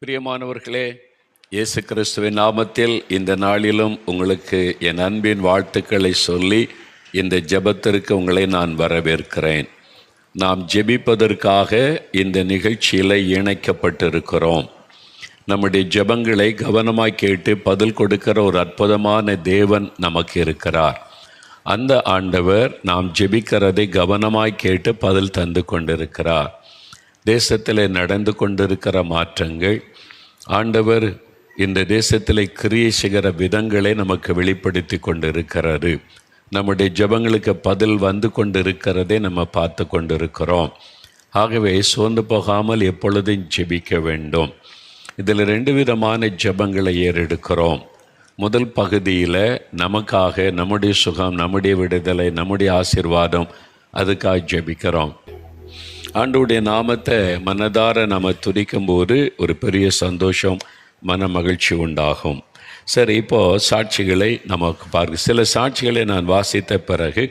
பிரியமானவர்களே, இயேசு கிறிஸ்துவின் நாமத்தில் இந்த நாளிலும் உங்களுக்கு என் அன்பின் வாழ்த்துக்களை சொல்லி இந்த ஜெபத்திற்கு உங்களை நான் வரவேற்கிறேன். நாம் ஜெபிப்பதற்காக இந்த நிகழ்ச்சியில் இணைக்கப்பட்டிருக்கிறோம். நம்முடைய ஜெபங்களை கவனமாய் கேட்டு பதில் கொடுக்கிற ஒரு அற்புதமான தேவன் நமக்கு இருக்கிறார். அந்த ஆண்டவர் நாம் ஜெபிக்கிறதை கவனமாய் கேட்டு பதில் தந்து கொண்டிருக்கிறார். தேசத்தில் நடந்து கொண்டிருக்கிற மாற்றங்கள், ஆண்டவர் இந்த தேசத்தில் கிரியை செய்கிற விதங்களை நமக்கு வெளிப்படுத்தி கொண்டிருக்கிறாரு. நம்முடைய ஜெபங்களுக்கு பதில் வந்து கொண்டிருக்கிறதை நம்ம பார்த்து கொண்டிருக்கிறோம். ஆகவே சோர்ந்து போகாமல் எப்பொழுதும் ஜெபிக்க வேண்டும். இதில் 2 விதமான ஜெபங்களை ஏறெடுக்கிறோம். முதல் பகுதியில் நமக்காக, நம்முடைய சுகம், நம்முடைய விடுதலை, நம்முடைய ஆசீர்வாதம், அதுக்காக ஜெபிக்கிறோம். ஆண்டவருடைய நாமத்தை மனதார நம்ம துதிக்கும்போது ஒரு பெரிய சந்தோஷம், மன மகிழ்ச்சி உண்டாகும். சரி, இப்போது சாட்சிகளை நமக்கு பார்க்க, சில சாட்சிகளை நான் வாசித்த பிறகு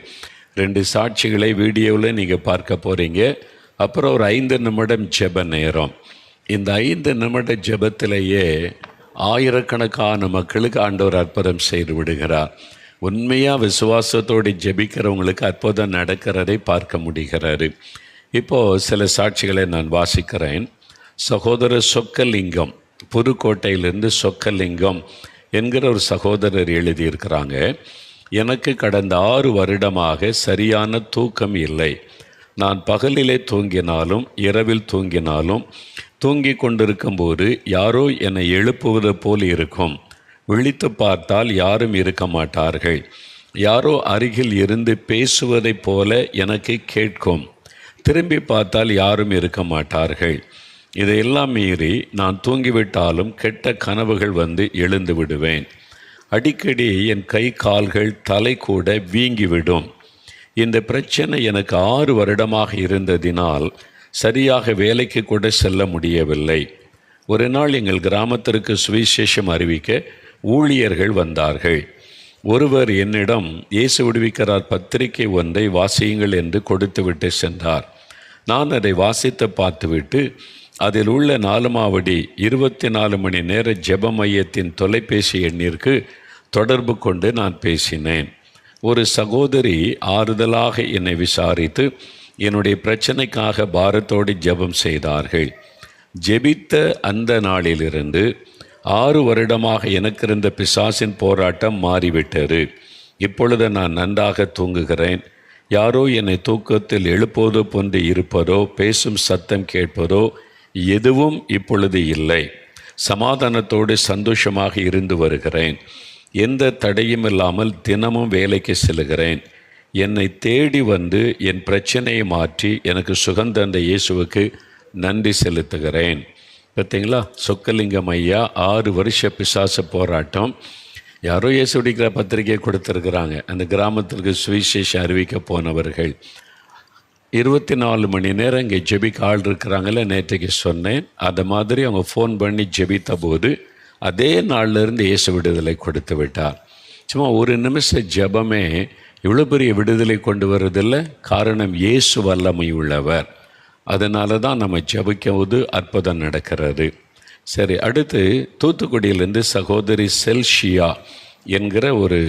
2 சாட்சிகளை வீடியோவில் நீங்கள் பார்க்க போகிறீங்க. அப்புறம் ஒரு 5 நிமிடம் ஜெப நேரம். இந்த 5 நிமிட ஜெபத்திலேயே ஆயிரக்கணக்கான மக்களுக்கு ஆண்டவர் அற்புதம் செய்து விடுகிறார். உண்மையாக விசுவாசத்தோடு ஜெபிக்கிறவங்களுக்கு அற்புதம் நடக்கிறதை பார்க்க முடிகிறாரு. இப்போது சில சாட்சிகளை நான் வாசிக்கிறேன். சகோதரர் சொக்கலிங்கம், புதுக்கோட்டையிலிருந்து சொக்கலிங்கம் என்கிற ஒரு சகோதரர் எழுதியிருக்கிறாங்க. எனக்கு கடந்த 6 வருடமாக சரியான தூக்கம் இல்லை. நான் பகலிலே தூங்கினாலும் இரவில் தூங்கினாலும் தூங்கி கொண்டிருக்கும்போது யாரோ என்னை எழுப்புவது போல் இருக்கும். விழித்து பார்த்தால் யாரும் இருக்க மாட்டார்கள். யாரோ அருகில் இருந்து பேசுவதைப் போல எனக்கு கேட்கும். திரும்பி பார்த்தால் யாரும் இருக்க மாட்டார்கள். இதையெல்லாம் மீறி நான் தூங்கிவிட்டாலும் கெட்ட கனவுகள் வந்து எழுந்து விடுவேன். அடிக்கடி என் கை கால்கள் தலை கூட வீங்கிவிடும். இந்த பிரச்சனை எனக்கு 6 வருடமாக இருந்ததினால் சரியாக வேலைக்கு கூட செல்ல முடியவில்லை. ஒரு நாள் எங்கள் கிராமத்திற்கு சுவிசேஷம் அறிவிக்க ஊழியர்கள் வந்தார்கள். ஒருவர் என்னிடம் இயேசு விடுவிக்கிறார் பத்திரிகை ஒன்றை வாசியுங்கள் என்று கொடுத்துவிட்டு சென்றார். நான் அதை வாசித்து பார்த்துவிட்டு அதில் உள்ள 4ஆவடி 24 மணி நேர ஜெப மையத்தின் தொலைபேசி எண்ணிற்கு தொடர்பு கொண்டு நான் பேசினேன். ஒரு சகோதரி ஆறுதலாக என்னை விசாரித்து என்னுடைய பிரச்சனைக்காக பாரத்தோடு ஜெபம் செய்தார்கள். ஜெபித்த அந்த நாளிலிருந்து 6 வருடமாக எனக்கு இருந்த பிசாசின் போராட்டம் மாறிவிட்டது. இப்பொழுது நான் நன்றாக தூங்குகிறேன். யாரோ என்னை தூக்கத்தில் எழுப்புவதோ போன்று இருப்பதோ, பேசும் சத்தம் கேட்பதோ எதுவும் இப்பொழுது இல்லை. சமாதானத்தோடு சந்தோஷமாக இருந்து வருகிறேன். எந்த தடையும் இல்லாமல் தினமும் வேலைக்கு செல்கிறேன். என்னை தேடி வந்து என் பிரச்சனையை மாற்றி எனக்கு சுகந்தந்த இயேசுவுக்கு நன்றி செலுத்துகிறேன். பார்த்தீங்களா, சொக்கலிங்கம் ஐயா 6 வருஷ பிசாச போராட்டம். யாரோ இயேசு விடுவிக்கிற பத்திரிகையை கொடுத்துருக்குறாங்க. அந்த கிராமத்திற்கு சுவிசேஷம் அறிவிக்க போனவர்கள் 24 மணி நேரம் இங்கே ஜெபிக்க ஆள் இருக்கிறாங்களே, நேற்றைக்கு சொன்னேன். அதை மாதிரி அவங்க ஃபோன் பண்ணி ஜெபித்த போது அதே நாளிலிருந்து இயேசு விடுதலை கொடுத்து விட்டார். சும்மா ஒரு நிமிஷ ஜெபமே இவ்வளோ பெரிய விடுதலை கொண்டு வருவதில்லை. காரணம், இயேசு வல்லமை உள்ளவர். அதனால தான் நம்ம ஜெபிக்கும்போது அற்புதம் நடக்கிறது. சரி, அடுத்து தூத்துக்குடியிலேருந்து சகோதரி செல்ஷியா என்கிற ஒரு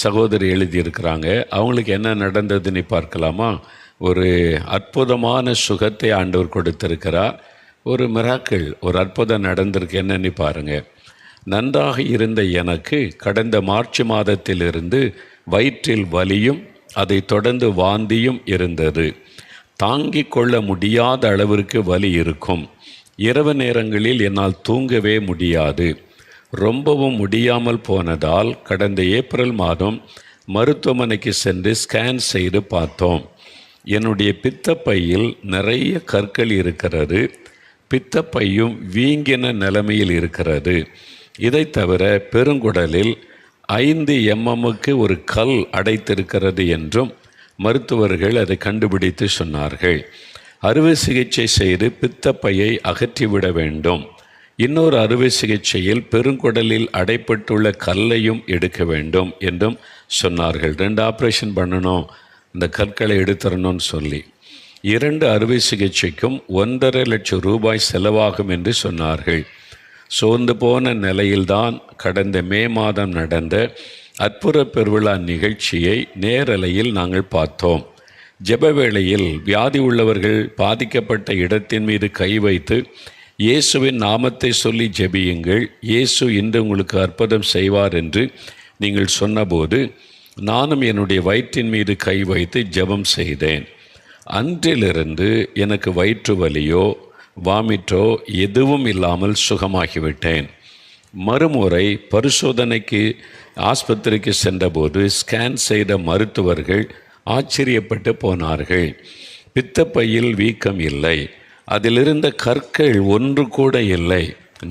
சகோதரி எழுதியிருக்கிறாங்க. அவங்களுக்கு என்ன நடந்ததுன்னு பார்க்கலாமா? ஒரு அற்புதமான சுகத்தை ஆண்டவர் கொடுத்திருக்கிறார். ஒரு மிராக்கிள், ஒரு அற்புதம் நடந்திருக்கு. என்னன்னு பாருங்கள். நன்றாக இருந்த எனக்கு கடந்த மார்ச் மாதத்திலிருந்து வயிற்றில் வலியும் அதை தொடர்ந்து வாந்தியும் இருந்தது. தாங்கிக் கொள்ள முடியாத அளவிற்கு வலி இருக்கும். இரவு நேரங்களில் என்னால் தூங்கவே முடியாது. ரொம்பவும் முடியாமல் போனதால் கடந்த ஏப்ரல் மாதம் மருத்துவமனைக்கு சென்று ஸ்கேன் செய்து பார்த்தோம். என்னுடைய பித்தப்பையில் நிறைய கற்கள் இருக்கிறது. பித்தப்பையும் வீங்கின நிலைமையில் இருக்கிறது. இதை தவிர பெருங்குடலில் 5 mmக்கு ஒரு கல் அடைத்திருக்கிறது என்றும் மருத்துவர்கள் அதை கண்டுபிடித்து சொன்னார்கள். அறுவை சிகிச்சை செய்து பித்தப்பையை அகற்றிவிட வேண்டும். இன்னொரு அறுவை சிகிச்சையில் பெருங்குடலில் அடைப்பட்டுள்ள கல்லையும் எடுக்க வேண்டும் என்றும் சொன்னார்கள். 2 ஆப்ரேஷன் பண்ணணும், இந்த கற்களை எடுத்துடணும்னு சொல்லி. 2 அறுவை சிகிச்சைக்கும் 1,50,000 ரூபாய் செலவாகும் என்று சொன்னார்கள். சோர்ந்து போன நிலையில்தான் கடந்த மே மாதம் நடந்த அற்புத பெருவிழா நிகழ்ச்சியை நேரலையில் நாங்கள் பார்த்தோம். ஜெப வேளையில் வியாதி உள்ளவர்கள் பாதிக்கப்பட்ட இடத்தின் மீது கை வைத்து இயேசுவின் நாமத்தை சொல்லி ஜெபியுங்கள், இயேசு இன்று உங்களுக்கு அற்புதம் செய்வார் என்று நீங்கள் சொன்னபோது நானும் என்னுடைய வயிற்றின் மீது கை வைத்து ஜெபம் செய்தேன். அன்றிலிருந்து எனக்கு வயிற்று வலியோ வாமிட்டோ எதுவும் இல்லாமல் சுகமாகிவிட்டேன். மறுமுறை பரிசோதனைக்கு ஆஸ்பத்திரிக்கு சென்றபோது ஸ்கேன் செய்த மருத்துவர்கள் ஆச்சரியப்பட்டு போனார்கள். பித்தப்பையில் வீக்கம் இல்லை, அதிலிருந்த கற்கள் ஒன்று கூட இல்லை.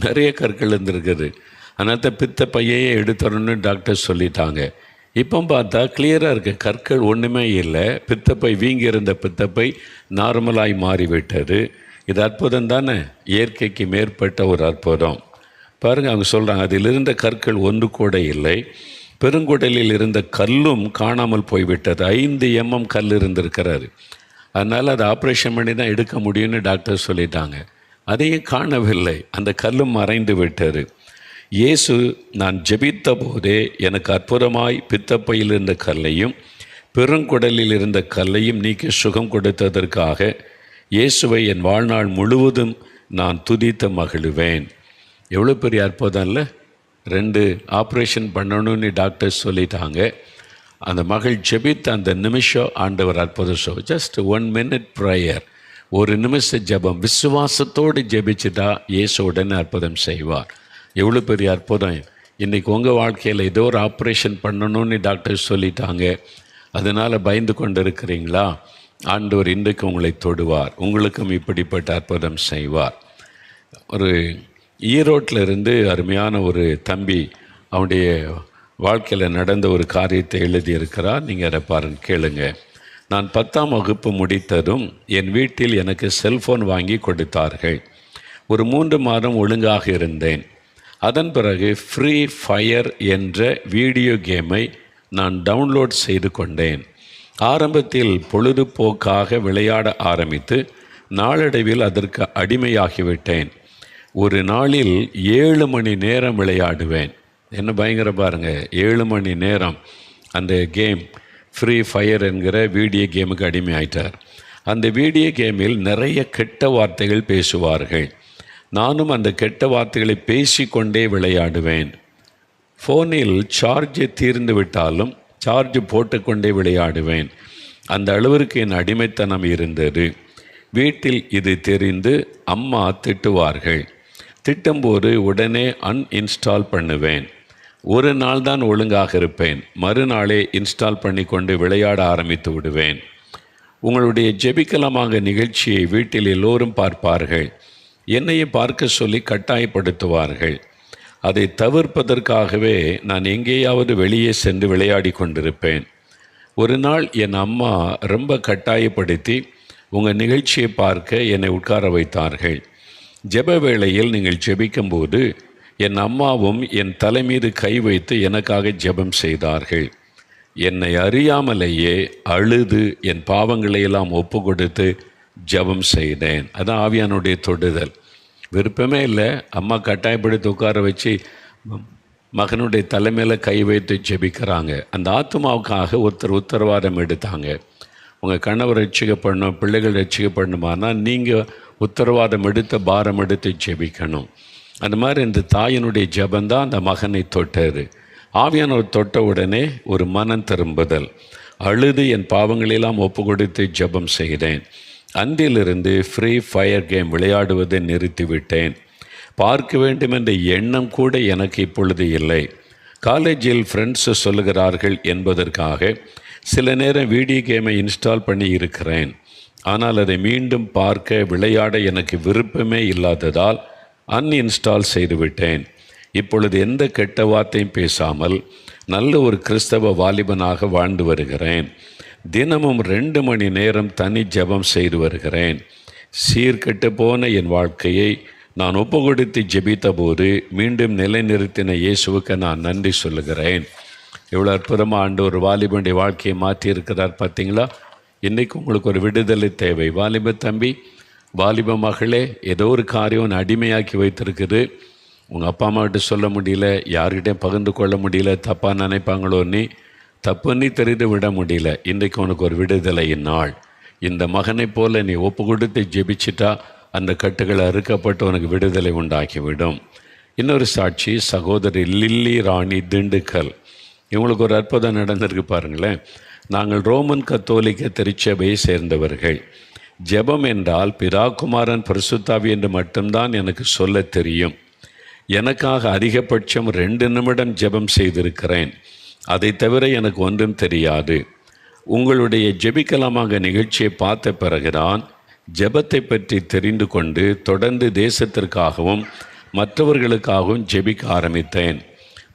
நிறைய கற்கள் இருந்திருக்குது, அதனால் பித்தப்பையே எடுத்துறோன்னு டாக்டர் சொல்லிட்டாங்க. இப்போ பார்த்தா கிளியராக இருக்குது, கற்கள் ஒன்றுமே இல்லை. பித்தப்பை வீங்கி இருந்த பித்தப்பை நார்மலாய் மாறிவிட்டது. இது அற்புதம் தானே, இயற்கைக்கு மேற்பட்ட ஒரு அற்புதம். பாருங்கள், அவங்க சொல்கிறாங்க அதிலிருந்த கற்கள் ஒன்று கூட இல்லை. பெருங்குடலில் இருந்த கல்லும் காணாமல் போய்விட்டது. 5 mm கல் இருந்திருக்கிறாரு. அதனால் அதை ஆப்ரேஷன் பண்ணி தான் எடுக்க முடியும்னு டாக்டர் சொல்லிட்டாங்க. அதையும் காணவில்லை, அந்த கல்லும் மறைந்து விட்டது. இயேசு நான் ஜெபித்த போதே எனக்கு அற்புதமாய் பித்தப்பையில் இருந்த கல்லையும் பெருங்குடலில் இருந்த கல்லையும் நீக்கி சுகம் கொடுத்ததற்காக இயேசுவை என் வாழ்நாள் முழுவதும் நான் துதித்து மகிழுவேன். எவ்வளோ பெரிய அற்புதம் இல்லை? 2 ஆப்ரேஷன் பண்ணணும்னு டாக்டர் சொல்லிட்டாங்க. அந்த மகள் ஜெபித்த அந்த நிமிஷம் ஆண்டவர் அற்புதம். ஜஸ்ட் 1 minute ப்ரேயர், ஒரு நிமிஷ ஜெபம், விசுவாசத்தோடு ஜெபிச்சுட்டா இயேசு உடனே அற்புதம் செய்வார். எவ்வளோ பெரிய அற்புதம்! இன்றைக்கி உங்கள் வாழ்க்கையில் ஏதோ ஒரு ஆப்ரேஷன் பண்ணணும்னு டாக்டர் சொல்லிட்டாங்க, அதனால் பயந்து கொண்டு இருக்கிறீங்களா? ஆண்டவர் இன்றைக்கு உங்களை தொடுவார், உங்களுக்கும் இப்படிப்பட்ட அற்புதம் செய்வார். ஒரு ஈரோட்டில் இருந்து அருமையான ஒரு தம்பி அவனுடைய வாழ்க்கையில் நடந்த ஒரு காரியத்தை எழுதியிருக்கிறார். நீங்கள் அதை பாருங்க, கேளுங்க. நான் 10ஆம் வகுப்பு முடித்ததும் என் வீட்டில் எனக்கு செல்ஃபோன் வாங்கி கொடுத்தார்கள். ஒரு 3 மாதம் ஒழுங்காக இருந்தேன். அதன் பிறகு ஃப்ரீ ஃபயர் என்ற வீடியோ கேமை நான் டவுன்லோட் செய்து கொண்டேன். ஆரம்பத்தில் பொழுதுபோக்காக விளையாட ஆரம்பித்து நாளடைவில் அதற்கு அடிமையாகிவிட்டேன். ஒரு நாளில் 7 மணி நேரம் விளையாடுவேன். என்ன பயங்கர பாருங்கள், 7 மணி நேரம் அந்த கேம், ஃப்ரீ ஃபயர் என்கிற வீடியோ கேமுக்கு அடிமை ஆயிட்டார். அந்த வீடியோ கேமில் நிறைய கெட்ட வார்த்தைகள் பேசுவார்கள். நானும் அந்த கெட்ட வார்த்தைகளை பேசிக்கொண்டே விளையாடுவேன். ஃபோனில் சார்ஜ் தீர்ந்து விட்டாலும் சார்ஜ் போட்டுக்கொண்டே விளையாடுவேன். அந்த அளவிற்கு என் அடிமைத்தனம் இருந்தது. வீட்டில் இது தெரிந்து அம்மா திட்டுவார்கள். திட்டும்போது உடனே அன்இன்ஸ்டால் பண்ணுவேன். ஒரு நாள் தான் ஒழுங்காக இருப்பேன், மறுநாளே இன்ஸ்டால் பண்ணி கொண்டு விளையாட ஆரம்பித்து விடுவேன். உங்களுடைய ஜெபிக்கலாமாக நிகழ்ச்சியை வீட்டில் எல்லோரும் பார்ப்பார்கள். என்னையும் பார்க்க சொல்லி கட்டாயப்படுத்துவார்கள். அதை தவிர்ப்பதற்காகவே நான் எங்கேயாவது வெளியே சென்று விளையாடி கொண்டிருப்பேன். ஒரு நாள் என் அம்மா ரொம்ப கட்டாயப்படுத்தி உங்கள் நிகழ்ச்சியை பார்க்க என்னை உட்கார வைத்தார்கள். ஜெப வேளையில் நீங்கள் ஜெபிக்கும்போது என் அம்மாவும் என் தலை மீது கை வைத்து எனக்காக ஜெபம் செய்தார்கள். என்னை அறியாமலேயே அழுது என் பாவங்களையெல்லாம் ஒப்பு கொடுத்து ஜெபம் செய்தேன். அதான் ஆவியானுடைய தொடுதல். விருப்பமே இல்லை, அம்மா கட்டாயப்படுத்தி உட்கார வச்சு மகனுடைய தலைமையில் கை வைத்து ஜெபிக்கிறாங்க. அந்த ஆத்மாவுக்காக ஒருத்தர் உத்தரவாதம் எடுத்தாங்க. உங்கள் கணவர் ரட்சிக்கப்படணும், பிள்ளைகள் ரட்சிக்கப்படணுமானா நீங்கள் உத்தரவாதம் எடுத்து பாரம் எடுத்து ஜெபிக்கணும். அந்த மாதிரி இந்த தாயினுடைய ஜெபந்தான் அந்த மகனை தொட்டார். ஆவியானவர் தொட்ட உடனே ஒரு மனம் திரும்புதல். அழுது என் பாவங்களெல்லாம் ஒப்பு கொடுத்து ஜெபம் செய்தேன். அன்றிலிருந்து ஃப்ரீ ஃபயர் கேம் விளையாடுவதை நிறுத்திவிட்டேன். பார்க்க வேண்டும் என்ற எண்ணம் கூட எனக்கு இப்பொழுது இல்லை. காலேஜில் ஃப்ரெண்ட்ஸ் சொல்லுகிறார்கள் என்பதற்காக சில நேரம் வீடியோ கேமை இன்ஸ்டால் பண்ணி இருக்கிறேன். ஆனால் அதை மீண்டும் பார்க்க விளையாட எனக்கு விருப்பமே இல்லாததால் அன்இன்ஸ்டால் செய்துவிட்டேன். இப்பொழுது எந்த கெட்ட வார்த்தையும் பேசாமல் நல்ல ஒரு கிறிஸ்தவ வாலிபனாக வாழ்ந்து வருகிறேன். தினமும் 2 மணி நேரம் தனி ஜெபம் செய்து வருகிறேன். சீர்கெட்டு போன என் வாழ்க்கையை நான் ஒப்பு கொடுத்து ஜெபித்த போது மீண்டும் நிலைநிறுத்தின இயேசுவுக்கு நான் நன்றி சொல்லுகிறேன். எவ்வளோ அற்புதமாக ஆண்டு ஒரு வாலிபனுடைய வாழ்க்கையை மாற்றியிருக்கிறார் பார்த்தீங்களா? இன்றைக்கு உங்களுக்கு ஒரு விடுதலை தேவை. வாலிப தம்பி, வாலிப மகளே, ஏதோ ஒரு காரியம் அடிமையாக்கி வைத்திருக்குது. உங்கள் அப்பா அம்மாக்கிட்ட சொல்ல முடியல, யார்கிட்டையும் பகிர்ந்து கொள்ள முடியல, தப்பாக நினைப்பாங்களோன்னு தப்புன்னு தெரிந்து விட முடியல. இன்றைக்கு உனக்கு ஒரு விடுதலையின் நாள். இந்த மகனைப் போல நீ ஒப்பு கொடுத்து ஜெபிச்சிட்டா அந்த கட்டுகளை அறுக்கப்பட்டு உனக்கு விடுதலை உண்டாக்கிவிடும். இன்னொரு சாட்சி, சகோதரி லில்லி ராணி திண்டுக்கல். இவங்களுக்கு ஒரு அற்புதம் நடந்திருக்கு பாருங்களேன். நாங்கள் ரோமன் கத்தோலிக்க திருச்சபையை சேர்ந்தவர்கள். ஜெபம் என்றால் பிதா குமாரன் பரிசுத்தாவி என்று மட்டும்தான் எனக்கு சொல்ல தெரியும். எனக்காக அதிகபட்சம் 2 நிமிடம் ஜெபம் செய்திருக்கிறேன். அதை தவிர எனக்கு ஒன்றும் தெரியாது. உங்களுடைய ஜெபிக்கலாமாக நிகழ்ச்சியை பார்த்த பிறகுதான் ஜெபத்தை பற்றி தெரிந்து கொண்டு தொடர்ந்து தேசத்திற்காகவும் மற்றவர்களுக்காகவும் ஜெபிக்க ஆரம்பித்தேன்.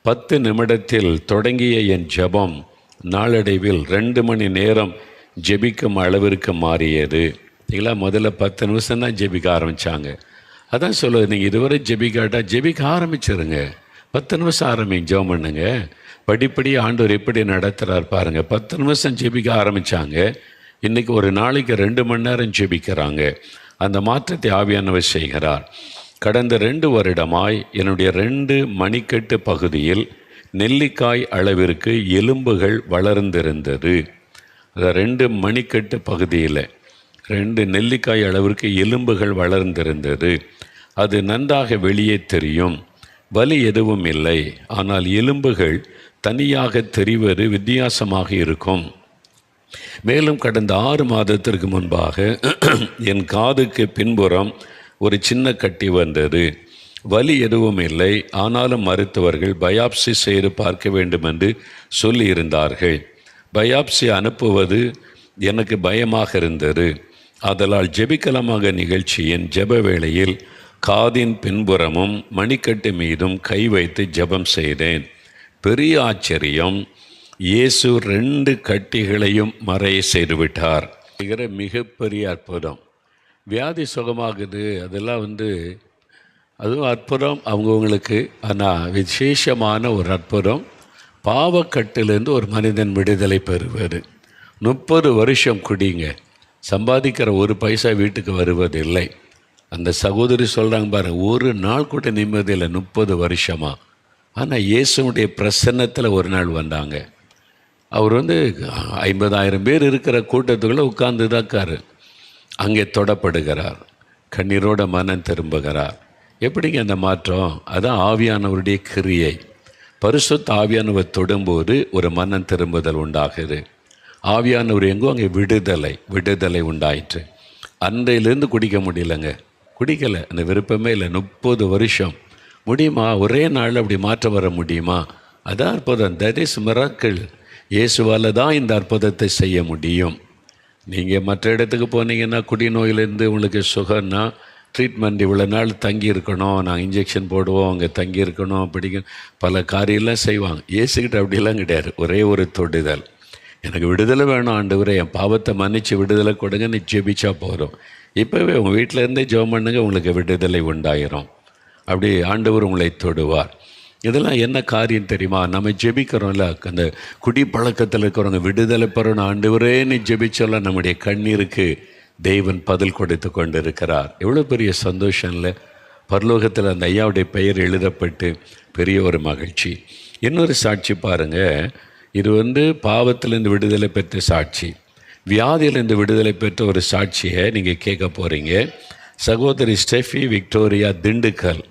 10 நிமிடத்தில் தொடங்கிய என் ஜெபம் நாளடைவில் 2 மணி நேரம் ஜெபிக்கும் அளவிற்கு மாறியது. இல்லைங்களா? முதல்ல 10 நிமிஷம் தான் ஜெபிக்க ஆரம்பித்தாங்க. அதான் சொல்லுவது, நீங்கள் இதுவரை ஜெபிக்காட்டா ஜெபிக்க ஆரம்பிச்சிருங்க. 10 நிமிஷம் ஆரம்பிங்க, ஜெபம் பண்ணுங்க. படிப்படியாக ஆண்டவர் எப்படி நடத்துகிறார் பாருங்கள். 10 நிமிஷம் ஜெபிக்க ஆரம்பித்தாங்க. இன்றைக்கி ஒரு நாளைக்கு 2 மணி நேரம் ஜெபிக்கிறாங்க. அந்த மாற்றத்தை ஆவியானவர் செய்கிறார். கடந்த 2 வருடமாய் என்னுடைய 2 மணிக்கட்டு பகுதியில் நெல்லிக்காய் அளவிற்கு எலும்புகள் வளர்ந்திருந்தது. அந்த 2 மணிக்கட்டு பகுதியில் 2 நெல்லிக்காய் அளவிற்கு எலும்புகள் வளர்ந்திருந்தது. அது நன்றாக வெளியே தெரியும். வலி எதுவும் இல்லை, ஆனால் எலும்புகள் தனியாக தெரிவது வித்தியாசமாக இருக்கும். மேலும் கடந்த 6 மாதத்திற்கு முன்பாக என் காதுக்கு பின்புறம் ஒரு சின்ன கட்டி வந்தது. வலி எதுவும் இல்லை, ஆனாலும் மருத்துவர்கள் பயாப்சி செய்து பார்க்க வேண்டும் என்று சொல்லியிருந்தார்கள். பயாப்சி அனுப்புவது எனக்கு பயமாக இருந்தது. ஆதலால் ஜெபிக்கலமாக நிகழ்ச்சியின் ஜெப வேளையில் காதின் பின்புறமும் மணிக்கட்டு மீதும் கை வைத்து ஜெபம் செய்தேன். பெரிய ஆச்சரியம், இயேசு 2 கட்டிகளையும் மறைய செய்துவிட்டார். மிகப்பெரிய அற்புதம். வியாதி சுகமாகுது, அதெல்லாம் அதுவும் அற்புதம் அவங்கவுங்களுக்கு. ஆனால் விசேஷமான ஒரு அற்புதம், பாவக்கட்டிலிருந்து ஒரு மனிதன் விடுதலை பெறுவது. 30 வருஷம் குடிங்க, சம்பாதிக்கிற ஒரு பைசா வீட்டுக்கு வருவதில்லை. அந்த சகோதரி சொல்கிறாங்க பாருங்க, ஒரு நாள் கூட நிம்மதியில் 30 வருஷமா. ஆனால் இயேசுடைய பிரசன்னத்தில் ஒரு நாள் வந்தாங்க. அவர் 50,000 பேர் இருக்கிற கூட்டத்துக்குள்ளே உட்கார்ந்து தாக்காரு. அங்கே தொடப்படுகிறார், கண்ணீரோட மனம் திரும்புகிறார். எப்படிங்க அந்த மாற்றம்? அதான் ஆவியானவருடைய கிரியை. பரிசுத்த ஆவியானவர் தொடும்போது ஒரு மனம் திரும்புதல் உண்டாகுது. ஆவியானவர் எங்கோ அங்கே விடுதலை உண்டாயிற்று. அன்றையிலேருந்து குடிக்க முடியலைங்க, குடிக்கலை, அந்த விருப்பமே இல்லை. 30 வருஷம் முடியுமா? ஒரே நாள் அப்படி மாற்றம் வர முடியுமா? அதான் அற்புதம். That is miracle. இயேசுவால் தான் இந்த அற்புதத்தை செய்ய முடியும். நீங்கள் மற்ற இடத்துக்கு போனீங்கன்னா, குடிநோயிலேருந்து உங்களுக்கு சுகம்னா ட்ரீட்மெண்ட் இவ்வளோ நாள் தங்கி இருக்கணும், நாங்கள் இன்ஜெக்ஷன் போடுவோம், அங்கே தங்கி இருக்கணும், பிடிக்கும், பல காரியெல்லாம் செய்வாங்க. இயேசுக்கிட்ட அப்படிலாம் கிடையாது. ஒரே ஒரு தொடுதல், எனக்கு விடுதலை வேணும் ஆண்டவரே, என் பாவத்தை மன்னித்து விடுதலை கொடுங்க, நீ ஜெபிச்சா போதும். இப்போவே உங்கள் வீட்டில் இருந்தே ஜெபம் பண்ணுங்க, உங்களுக்கு விடுதலை உண்டாயிரும். அப்படி ஆண்டவர் உங்களை தொடுவார். இதெல்லாம் என்ன காரியம் தெரியுமா? நம்ம ஜெபிக்கிறோம்ல, அந்த குடிப்பழக்கத்தில் இருக்கிறவங்க விடுதலை பெறணும் ஆண்டவரே நீ ஜெபிச்சோல்ல, நம்முடைய கண்ணீருக்கு தெய்வன் பதில் கொடுத்து கொண்டு இருக்கிறார். எவ்வளோ பெரிய சந்தோஷம் இல்லை? பரலோகத்தில் அந்த ஐயாவுடைய பெயர் எழுதப்பட்டு பெரிய ஒரு மகிழ்ச்சி. இன்னொரு சாட்சி பாருங்கள். இது பாவத்திலேருந்து விடுதலை பெற்ற சாட்சி, வியாதியிலேருந்து விடுதலை பெற்ற ஒரு சாட்சியை நீங்கள் கேட்க போகிறீங்க. சகோதரி ஸ்டெஃபி விக்டோரியா திண்டுக்கல்,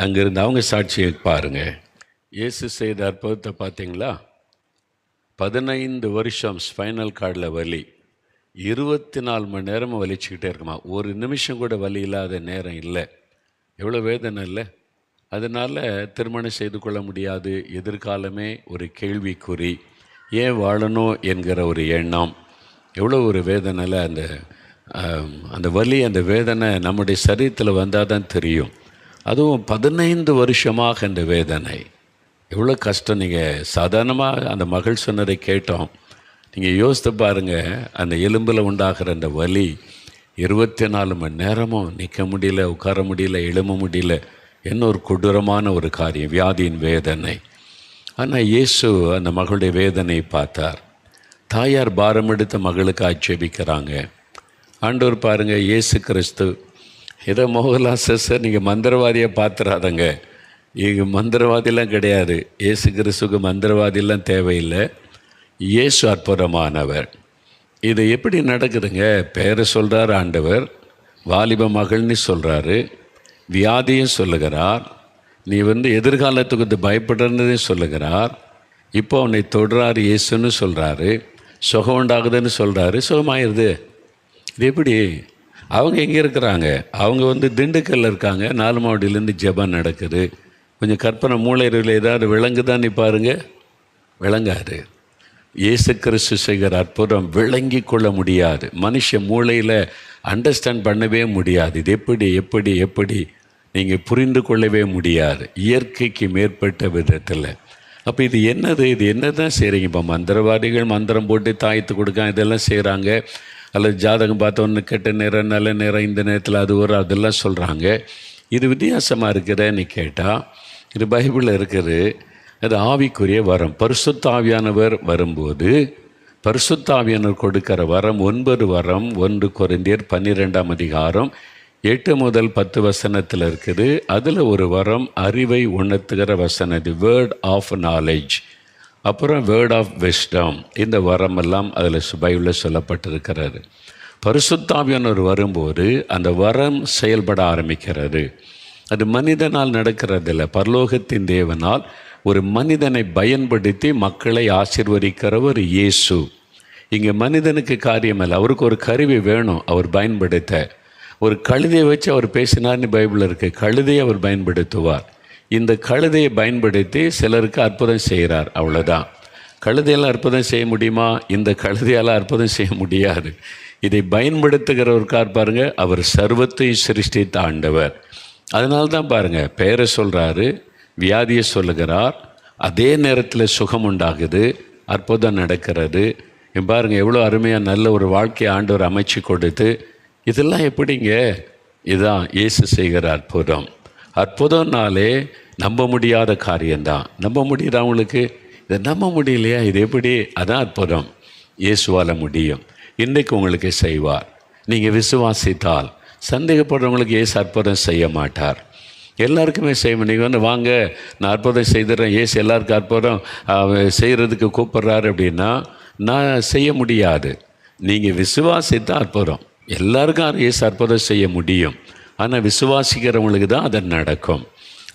அங்கேருந்து அவங்க சாட்சியை பாருங்கள். இயேசு செய்த அற்புதத்தை பார்த்தீங்களா? 15 வருஷம் ஸ்பைனல் கார்டில் வலி, 24 மணி நேரமும் வலிச்சுக்கிட்டே இருக்குமா. ஒரு நிமிஷம் கூட வலி இல்லாத நேரம் இல்லை. எவ்வளோ வேதனை இல்லை? அதனால் திருமணம் செய்து கொள்ள முடியாது, எதிர்காலமே ஒரு கேள்விக்குறி, ஏன் வாழணும் என்கிற ஒரு எண்ணம். எவ்வளோ ஒரு வேதனையில் அந்த வலி, அந்த வேதனை நம்முடைய சரீரத்தில் வந்தால் தான் தெரியும். அதுவும் 15 வருஷமாக அந்த வேதனை எவ்வளோ கஷ்டம். நீங்கள் சாதாரணமாக அந்த மகள் சொன்னதை கேட்டோம். நீங்கள் யோசித்து பாருங்கள், அந்த எலும்பில் உண்டாகிற அந்த வலி 24 மணி நேரமும் நிற்க முடியல, உட்கார முடியல, எழும்ப முடியல. என்ன ஒரு கொடூரமான ஒரு காரியம், வியாதியின் வேதனை. ஆனால் இயேசு அந்த மகளுடைய வேதனையை பார்த்தார். தாயார் பாரம் எடுத்த மகளுக்கு ஆட்சேபிக்கிறாங்க. ஆண்டவர் பாருங்கள், இயேசு கிறிஸ்து. ஏதோ மோகன்லால் சார் நீங்கள் மந்திரவாதியை பார்த்துறாதங்க, இங்கே மந்திரவாதிலாம் கிடையாது. இயேசு கிறிஸ்துவுக்கு மந்திரவாதிலாம் தேவையில்லை. இயேசு அற்புதமானவர். இது எப்படி நடக்குதுங்க? பேரை சொல்கிறார் ஆண்டவர், வாலிப மகள்னு சொல்கிறாரு, வியாதியும் சொல்லுகிறார், நீ எதிர்காலத்துக்கு பயப்படுறதையும் சொல்லுகிறார். இப்போ அவனை தொடுறாரு இயேசுன்னு சொல்கிறாரு, சுகம் உண்டாகுதுன்னு சொல்கிறாரு, சுகமாயிருது. இது எப்படி? அவங்க எங்கே இருக்கிறாங்க? அவங்க திண்டுக்கல்ல இருக்காங்க. 4 மாவட்டத்துலேருந்து ஜெபம் நடக்குது. கொஞ்சம் கற்பனை மூளையில் ஏதாவது விளங்குதான்னு பாருங்க, விளங்காது. இயேசு கிறிஸ்து செய்கிற அற்புதம் விளங்கி கொள்ள முடியாது. மனுஷ மூளையில் அண்டர்ஸ்டாண்ட் பண்ணவே முடியாது. இது எப்படி எப்படி எப்படி நீங்கள் புரிந்து கொள்ளவே முடியாது, இயற்கைக்கு மேற்பட்ட விதத்தில். அப்போ இது என்னது? இது என்ன தான் செய்கிறீங்க? இப்போ மந்திரவாதிகள் மந்திரம் போட்டு தாயத்து கொடுக்காங்க, இதெல்லாம் செய்கிறாங்க. அல்லது ஜாதகம் பார்த்தோன்னு கெட்ட நேரம் நல்ல நேரம் இந்த நேரத்தில் அது வரும், அதெல்லாம் சொல்கிறாங்க. இது வித்தியாசமாக இருக்குதுன்னு கேட்டால் இது பைபிளில் இருக்குது. அது ஆவிக்குரிய வரம். பரிசுத்த ஆவியானவர் வரும்போது பரிசுத்த ஆவியானவர் கொடுக்கிற வரம் 9 வரம். 1 கொரிந்தியர் 12ஆம் அதிகாரம் 8 முதல் 10 வசனத்தில் இருக்குது. அதில் ஒரு வரம் அறிவை உணர்த்துகிற வசனம், இது வேர்ட் ஆஃப் நாலேஜ். அப்புறம் வேர்ட் ஆஃப் விஸ்டம். இந்த வரமெல்லாம் அதில் பைபிளில் சொல்லப்பட்டிருக்கிறது. பரிசுத்த ஆவியானவர் வரும்போது அந்த வரம் செயல்பட ஆரம்பிக்கிறது. அது மனிதனால் நடக்கிறதில்ல, பரலோகத்தின் தேவனால் ஒரு மனிதனை பயன்படுத்தி மக்களை ஆசீர்வதிக்கிறவர் இயேசு. இங்கே மனிதனுக்கு காரியம் இல்லை, அவருக்கு ஒரு கருவி வேணும் அவர் பயன்படுத்த. ஒரு கழுதையை வச்சு அவர் பேசினார்னு பைபிள் இருக்குது. கழுதையை அவர் பயன்படுத்துவார். இந்த கழுதையை பயன்படுத்தி சிலருக்கு அற்புதம் செய்கிறார், அவ்வளோதான். கழுதையெல்லாம் அற்புதம் செய்ய முடியுமா? இந்த கழுதையால் அற்புதம் செய்ய முடியாது. இதை பயன்படுத்துகிறவருக்கார் பாருங்க, அவர் சர்வத்தையும் சிருஷ்டித்த ஆண்டவர். அதனால தான் பாருங்கள், பெயரை சொல்கிறாரு, வியாதியை சொல்லுகிறார், அதே நேரத்தில் சுகம் உண்டாகுது, அற்புதம் நடக்கிறது. பாருங்கள் எவ்வளோ அருமையாக நல்ல ஒரு வாழ்க்கையை ஆண்டவர் அமைச்சு கொடுத்து, இதெல்லாம் எப்படிங்க? இதுதான் இயேசு செய்கிற அற்புதம். அற்புதம்னாலே நம்ப முடியாத காரியம்தான். நம்ப முடியுதா உங்களுக்கு? இதை நம்ப முடியலையா? இது எப்படி? அதான் அற்புதம். இயேசுவால் முடியும். இன்றைக்கு உங்களுக்கு செய்வார். நீங்கள் விசுவாசித்தால். சந்தேகப்படுறவங்களுக்கு இயேசு அற்புதம் செய்ய மாட்டார். எல்லாருக்குமே செய்வோம். நீங்கள் வாங்க நான் அற்புதம் செய்துறேன், இயேசு எல்லாருக்கும் அற்புதம் செய்கிறதுக்கு கூப்பிட்றாரு அப்படின்னா நான் செய்ய முடியாது. நீங்கள் விசுவாசித்தா அற்புதம். எல்லாருக்கும் இயேசு அற்புதம் செய்ய முடியும். ஆனால் விசுவாசிக்கிறவங்களுக்கு தான் அது நடக்கும்.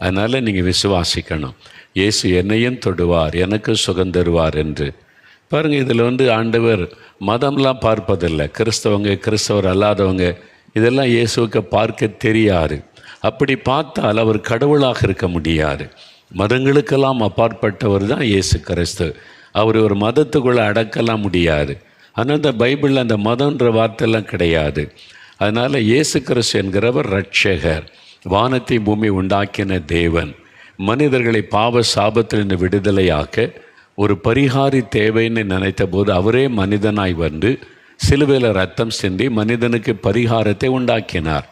அதனால் நீங்கள் விசுவாசிக்கணும். இயேசு என்னையும் தொடுவார், எனக்கு சுகம் தருவார் என்று. பாருங்கள், இதில் ஆண்டவர் மதம்லாம் பார்ப்பதில்லை. கிறிஸ்தவர் அல்லாதவங்க இதெல்லாம் இயேசுவுக்கு பார்க்க தெரியாது. அப்படி பார்த்தால் அவர் கடவுளாக இருக்க முடியாது. மதங்களுக்கெல்லாம் அப்பாற்பட்டவர் தான் இயேசு கிறிஸ்து. அவர் ஒரு மதத்துக்குள்ளே அடக்கலாம் முடியாது. ஆனால் இந்த பைபிளில் அந்த மதன்ற வார்த்தையெல்லாம் கிடையாது. அதனால் இயேசு கிறிஸ்து என்கிறவர் இரட்சகர், வானத்தை பூமி உண்டாக்கின தேவன். மனிதர்களை பாவ சாபத்திலிருந்து விடுதலையாக்க ஒரு பரிகாரி தேவைன்னு நினைத்த போது அவரே மனிதனாய் வந்து சிலுவையில் ரத்தம் சிந்தி மனிதனுக்கு பரிகாரத்தை உண்டாக்கினார்.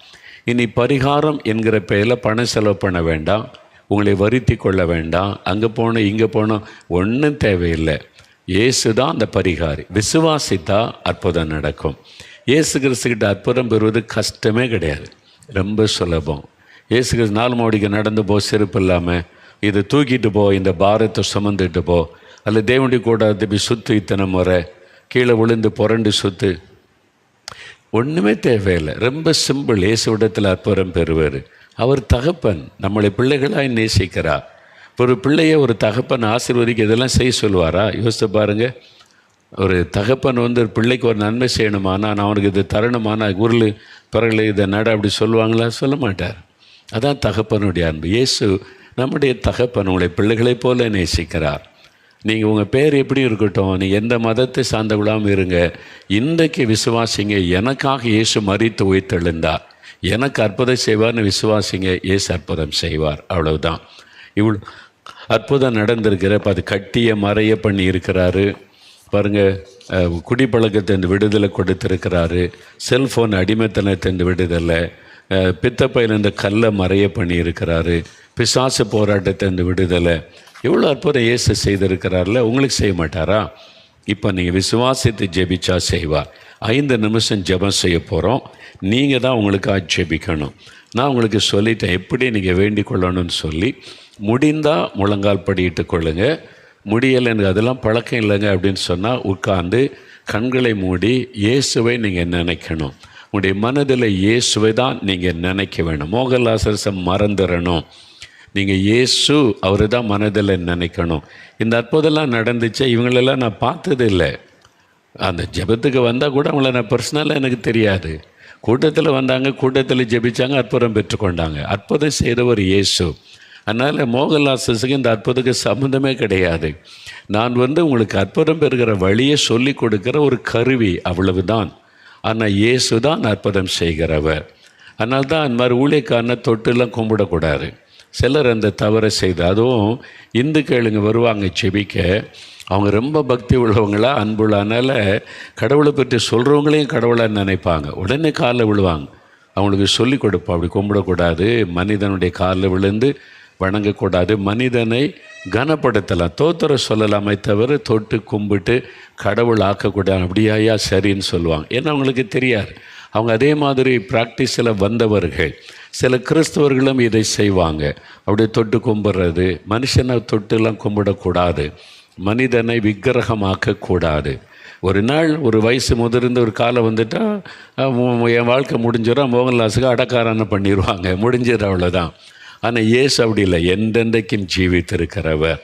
இனி பரிகாரம் என்கிற பெயரில் பணம் செலவு பண்ண வேண்டாம், உங்களை வருத்தி கொள்ள வேண்டாம், அங்கே போனோம் இங்கே போனோம், ஒன்றும் தேவையில்லை. இயேசு தான் அந்த பரிகாரி. விசுவாசித்தா அற்புதம் நடக்கும். இயேசு கிறிஸ்துக்கிட்ட அற்புதம் பெறுவது கஷ்டமே கிடையாது, ரொம்ப சுலபம். இயேசு கிறிஸ்து 4 மாடிக்கு நடந்து போ, செருப்பு இல்லாமல், இதை தூக்கிட்டு போ, இந்த பாரத்தை சுமந்துட்டு போ, அல்ல தேவனுடைய கூட போய் சுற்று, இத்தனை முறை கீழே விழுந்து புரண்டு சுற்று, ஒன்றுமே தேவையில்லை. ரொம்ப சிம்பிள். இயேசு இடத்துல அற்புதம் பெறுவார். அவர் தகப்பன், நம்மளை பிள்ளைகளாக நேசிக்கிறார். ஒரு பிள்ளையை ஒரு தகப்பன் ஆசீர்வதிக்க இதெல்லாம் செய்ய சொல்லுவாரா? யோசித்து பாருங்கள். ஒரு தகப்பன் ஒரு பிள்ளைக்கு ஒரு நன்மை செய்யணுமானா, நான் அவனுக்கு இது தரணுமானா, உருள் பிறகு இதை நட அப்படி சொல்லுவாங்களா? சொல்ல மாட்டார். அதான் தகப்பனுடைய அன்பு. இயேசு நம்முடைய தகப்பன் உங்களை பிள்ளைகளைப் போல நேசிக்கிறார். நீங்கள் உங்கள் பேர் எப்படி இருக்கட்டும், நீங்கள் எந்த மதத்தை சார்ந்தவளாகவும் இருங்க, இன்றைக்கு விசுவாசிங்க, எனக்காக இயேசு மரித்து உயிர்த்தெழுந்தார், எனக்கு அற்புதம் செய்வார்னு விசுவாசிங்க, இயேசு அற்புதம் செய்வார். அவ்வளவுதான். இவ்வளோ அற்புதம் நடந்திருக்கிற அது கட்டிய மறைய பண்ணி இருக்கிறாரு பாருங்கள். குடிப்பழக்கத்தின் விடுதலை கொடுத்துருக்கிறாரு. செல்ஃபோன் அடிமைத்தனத்தின் விடுதலை, பித்தப்பையில் இந்த கல்லை மறைய பண்ணி இருக்கிறாரு. பிசாசு போராட்டத்தின் விடுதலை. எவ்வளோ அற்புதம் இயேசு செய்திருக்கிறார்ல, உங்களுக்கு செய்ய மாட்டாரா? இப்போ நீங்கள் விசுவாசித்து ஜெபிச்சா செய்வார். 5 நிமிஷம் ஜெபம் செய்ய போகிறோம். நீங்கள் தான் உங்களுக்காக ஜெபிக்கணும். நான் உங்களுக்கு சொல்லிட்டேன் எப்படி நீங்கள் வேண்டிக் கொள்ளணும்னு சொல்லி. முடிந்தால் முழங்கால் படியிட்டு கொள்ளுங்க, முடியலை எனக்கு அதெல்லாம் பழக்கம் இல்லைங்க அப்படின்னு சொன்னால் உட்கார்ந்து கண்களை மூடி இயேசுவை நீங்கள் நினைக்கணும். உங்களுடைய மனதில் இயேசுவை தான் நீங்கள் நினைக்க வேணும். மோகன்லாசரசை மறந்துடணும். நீங்கள் இயேசு அவரை தான் மனதில் நினைக்கணும். இந்த அற்புதம்லாம் நடந்துச்சு. இவங்களெல்லாம் நான் பார்த்தது இல்லை. அந்த ஜெபத்துக்கு வந்தால் கூட அவங்கள நான் பர்சனலாக எனக்கு தெரியாது. கூட்டத்தில் வந்தாங்க, கூட்டத்தில் ஜெபிச்சாங்க, அற்புதம் பெற்றுக்கொண்டாங்க. அற்புதம் செய்தவர் இயேசு. அதனால் மோகன்லாசஸுக்கு இந்த அற்புதத்துக்கு சம்மந்தமே கிடையாது. நான் உங்களுக்கு அற்புதம் பெறுகிற வழியை சொல்லி கொடுக்குற ஒரு கருவி, அவ்வளவுதான். ஆனால் இயேசு தான் அற்புதம் செய்கிறவர். அதனால தான் அந்த மாதிரி ஊழியக்காரனை தொட்டுலாம் கும்பிடக்கூடாது. சிலர் அந்த தவறை செய்து, அதுவும் இந்துக்களுங்க வருவாங்க செபிக்க, அவங்க ரொம்ப பக்தி உள்ளவங்களா அன்புள்ளனால கடவுளை பற்றி சொல்கிறவங்களையும் கடவுளாக நினைப்பாங்க. உடனே காலில் விழுவாங்க. அவங்களுக்கு சொல்லி கொடுப்போம், அப்படி கும்பிடக்கூடாது, மனிதனுடைய காலில் விழுந்து வணங்கக்கூடாது, மனிதனை கனப்படுத்தலாம், தோத்திர சொல்லலாமே தவிர தொட்டு கும்பிட்டு கடவுள் ஆக்கக்கூடாது. அப்படியாயா சரின்னு சொல்லுவாங்க. ஏன்னா அவங்களுக்கு தெரியாது. அவங்க அதே மாதிரி ப்ராக்டிஸில் வந்தவர்கள். சில கிறிஸ்தவர்களும் இதை செய்வாங்க. அப்படியே தொட்டு கும்பிட்றது. மனுஷனை தொட்டுலாம் கும்பிடக்கூடாது, மனிதனை விக்கிரகமாக்கக்கூடாது. ஒரு நாள் ஒரு வயசு முதிர்ந்து ஒரு காலம் வந்துட்டால் என் வாழ்க்கை முடிஞ்சிடும், மோகன்லாஸுக்கு அடக்காரனை பண்ணிடுவாங்க, முடிஞ்சிடும், அவ்வளோதான். ஆனால் இயேசு அப்படி இல்லை, என்றென்றைக்கும் ஜீவித்திருக்கிறவர்